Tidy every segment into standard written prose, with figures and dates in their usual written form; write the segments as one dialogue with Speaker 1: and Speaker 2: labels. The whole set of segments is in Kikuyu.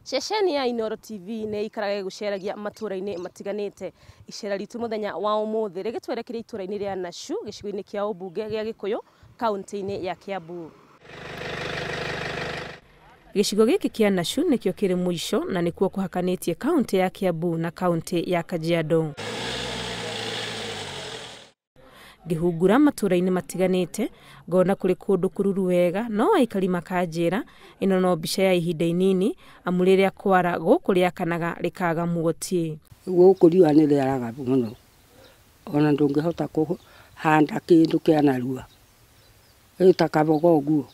Speaker 1: Ceceni ya Inooro TV nĩ ikaraga guceragia matũra-inĩ matiganĩte. Icera ritũ muthenya wa ũmũthĩ rĩgĩtwerekeria itũra-inĩ rĩa Nashu gĩcigo-inĩ kĩa ũmbunge gĩa Kikuyu kaunti-inĩ ya Kiambu. Gĩcigo gĩkĩ kĩa Nashu nĩkĩo kĩrĩ mũico na nĩkuo kũhakanĩtie kaunti ya Kiambu na kaunti ya Kajiado. Ngĩhungura matũra-inĩ matiganĩte ngona kũrĩ kũndũ kũruru wega no aikari makanjĩra ĩno no mbica ya ihinda inini amu rĩrĩa kwara gũkũ rĩakanaga rĩkaga muotie.
Speaker 2: Gũkũ riũa nĩ rĩaraga mũno ona ndũngĩhota kũhanda kĩndũ kĩa narua ĩta kaboga ũguo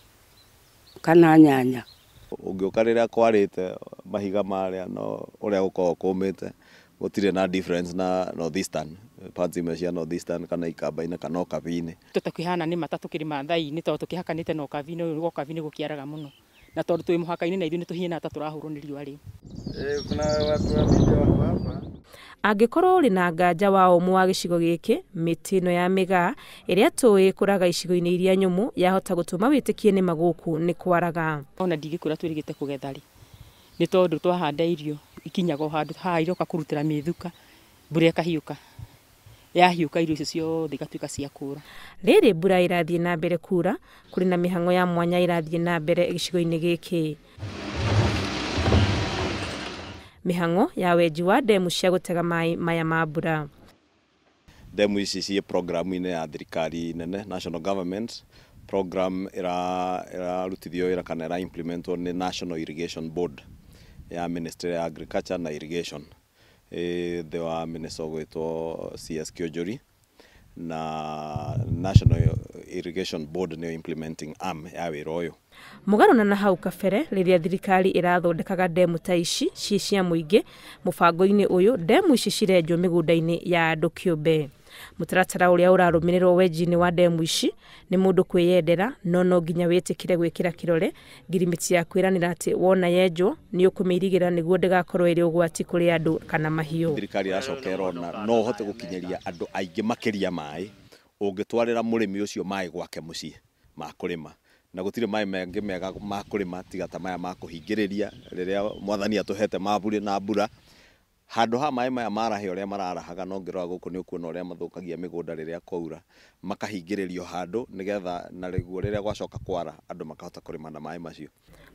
Speaker 2: kana nyanya.
Speaker 3: Ũngĩũka rĩrĩa kwarĩte mahiga marĩa no ũrĩa gũkorwo kũmĩte gũtirĩ na difference na northeastern parts imwe cia northeastern kana ikamba-inĩ kana okabi-inĩ.
Speaker 4: Tũtakĩhana nĩ matatũ kĩrĩ mathai-inĩ tondũ tũkĩhakanĩte na okabi-inĩ ũyũ okabi-inĩ gũkĩaraga mũno na tondũ twĩ mũhaka-inĩ na ithuĩ nĩ tũhiana ta tũrahũrwo nĩ riũa rĩu.
Speaker 3: Kuna watu wa video hapa.
Speaker 1: Angĩkorwo ũrĩ na nganja wa ũmũ wa gĩcigo gĩkĩ, mĩtĩ ĩno ya mĩgaa ĩrĩa tũĩ kũraga icigo-inĩ iria nyũmũ yahota gũtũma wĩtĩkie nĩ magũkũ nĩ kwaraga.
Speaker 4: Ona ndigĩkũra twĩrĩgĩte kũgetha rĩ nĩ tondũ twahanda irio ikinyaga handũ ha iroka kũrutĩra mĩthuka mbura ĩkahiũka yahiũka irio icio ciothe igatuĩka cia kũra.
Speaker 1: Rĩrĩ mbura irathiĩ na mbere kura kũrĩ na mĩhang'o ya mwanya irathiĩ na mbere gĩcigo-inĩ gĩkĩ. Mĩhang'o ya wenji wa ndemu cia gũtega maĩ maya ma mbura.
Speaker 3: Ndemu ici ciĩ programu-inĩ ya thirikari nene national government. Program ĩrarutithio wĩra kana ĩra-implementwo nĩ National Irrigation Board ya Ministry ya Agriculture na Irrigation. Thĩ wa minister ũgwĩtwo CS Kionjuri na National Irrigation Board nĩyo implementing arm ya wĩra ũyũ.
Speaker 1: Mũgarũ na hau kabere rĩrĩa thirikari ĩrathondekaga ndemu ta ici cia mũingĩ, mũbango-inĩ ũyũ ndemu ici cirenjwo mĩgũnda-inĩ ya andũ kĩũmbe. Mũtaratara ũrĩa ũrarũmĩrĩrwo wenji-inĩ wa ndemu ici nĩ mũndũ kwĩyendera no nginya wĩtĩkire gwĩkĩra kĩrore ngirimiti ya kwĩranĩra atĩ wona yenjwo nĩ ũkũmĩirigĩra nĩguo ndĩgakorwo ĩrĩ ũgwati kũrĩ andũ kana mahiũ.
Speaker 3: Thirikari iracoka ĩrona no ũhote gũkinyĩria andũ aingĩ makĩria maĩ ũngĩtwarĩra mũrĩmi ũcio maĩ gwake mũciĩ ma kũrĩma na gũtirĩ maĩ mangĩ mega ma kũrĩma tiga ta maya ma kũhingĩrĩria rĩrĩa mwathani atũhete mabure na mbura. Handũ ha maĩ maya marahe ũrĩa mararahaga no ngĩrora gũkũ nĩ ũkuona ũrĩa mathũkagia mĩgũnda rĩrĩa kwaura makahingĩrĩrio handũ nĩgetha na rĩguo rĩrĩa gwacoka kwara andũ makahota kũrĩma na maĩ macio.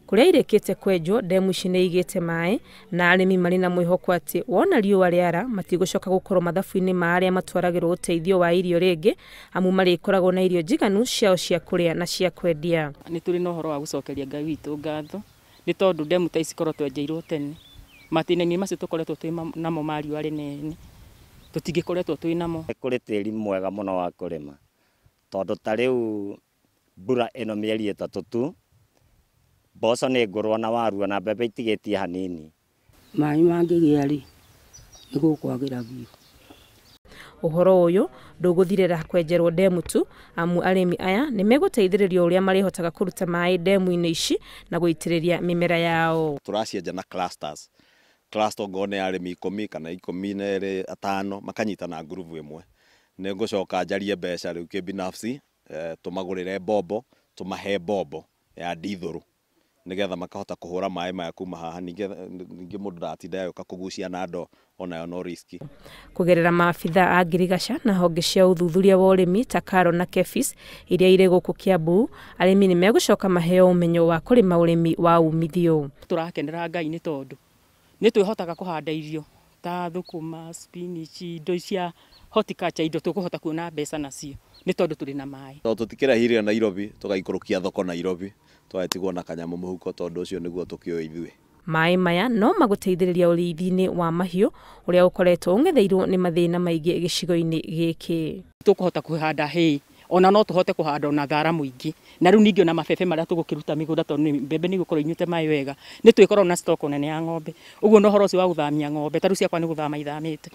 Speaker 1: Kũrĩa irĩkĩte kwenjwo ndemu ici nĩ igĩte maĩ na arĩmi marĩ na mwĩhoko atĩ wona riũa rĩara matigũcoka gũkorwo mathabu-inĩ ma arĩa matwaragĩrwo ũteithio wa irio rĩngĩ amu marĩkoragwo na irio njiganu ciao cia kũrĩa na cia kwendia.
Speaker 4: Nĩ tũrĩ na ũhoro wa gũcokeria Ngai witũ ngatho nĩ tondũ ndemu ta ici korwo twenjeirwo tene matĩna-inĩ macio tũkoretwo twĩ namo ma riũa rĩnene tũtingĩkoretwo twĩ namo.
Speaker 5: Kũrĩ tĩri mwega mũno wa kũrĩma tondũ ta rĩu mbura ĩno mĩeri ĩtatũ tu mboco nĩ ngũrwa na waru na mbembe itigĩtie hanini.
Speaker 2: Maĩ mangĩgĩa rĩ nĩ gũkwagĩra biũ.
Speaker 1: Ũhoro ũyũ ndũgũthirĩra kwenjerwo ndemu tu amu arĩmi aya nĩ megũteithĩrĩrio ũrĩa marĩhotaga kũruta maĩ ndemu-inĩ ici na gũitĩrĩria mĩmera yao.
Speaker 3: Tũracienja na clusters. Cluster ngone arĩmi 10 kana 15 makanyitana ngurubu ĩmwe. Nĩ ngũcoka njarie mbeca rĩu kĩbinafsi tũmagũrĩre mbombo tũmahe mbombo ya ndithũrũ nĩgetha makahota kũhũra maĩ maya kuma haha ningĩ mũndũ ndatinda yoka kũgucia na ndo onayo no riski. Kũgerera
Speaker 1: maabitha a ngirigaca na honge cia ũthuthuria wa ũrĩmi ta Karo na Kefis iria irĩ gũkũ Kiambu, arĩmi nĩ megũcoka maheo ũmenyo wa kũrĩma ũrĩmi wa umithio.
Speaker 4: Tũrakenera Ngai nĩ tondũ nĩ twĩhotaga kũhanda irio ta thũkũma, spinach, indo cia horticulture indo tũkũhota kuona mbeca nacio nĩ tondũ tũrĩ na maĩ.
Speaker 3: Tũtikĩrahire Nairobi tũgaikũrũkia thoko Nairobi twatigwo na kanyamũ mũhuko tondũ ũcio nĩguo tũkĩoĩ ithuĩ.
Speaker 1: Maĩ maya no magũteithĩrĩria ũrĩithi-inĩ wa mahiũ ũrĩa ũkoretwo ũng'etheirwo nĩ mathĩna maingĩ gĩcigo-inĩ gĩkĩ.
Speaker 4: Tũkũhota kũhanda hay ona no tũhote kũhanda ona thara mũingĩ na rĩu ningĩ ona mabebe marĩa tũgũkĩruta mĩgũnda tondũ mbembe nĩ igũkorwo inyuĩte maĩ wega nĩ twĩkorwo na stock nene ya ng'ombe ũguo no ũhoro ũcio wa gũthamia ng'ombe ta rĩu ciakwa nĩ gũthama ithamĩte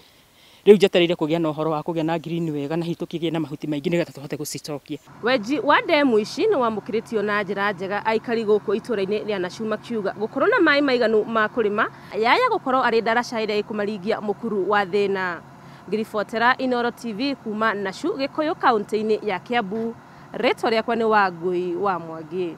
Speaker 4: rĩu njetereire kũgĩa na ũhoro wa kũgĩa na green wega na hihi tũkĩgĩe na mahuti maingĩ nĩgetha tũhote gũcicokia. Wenji
Speaker 1: wa ndemu ici nĩ wamũkĩrĩtio na njĩra njega aikari gũkũ itũra-inĩ rĩa Nashu makiuga gũkorwo na maĩ maiganu ma kũrĩma yaya gũkorwo arĩ ndaraca ĩrĩa ĩkũmaringia mũkuru wa thĩna. Ngiribotera Inooro TV kuma Nashu Gikuyu kaunti-inĩ ya Kiambu. Rĩtwa rĩakwa nĩ Wangui wa Mwangi.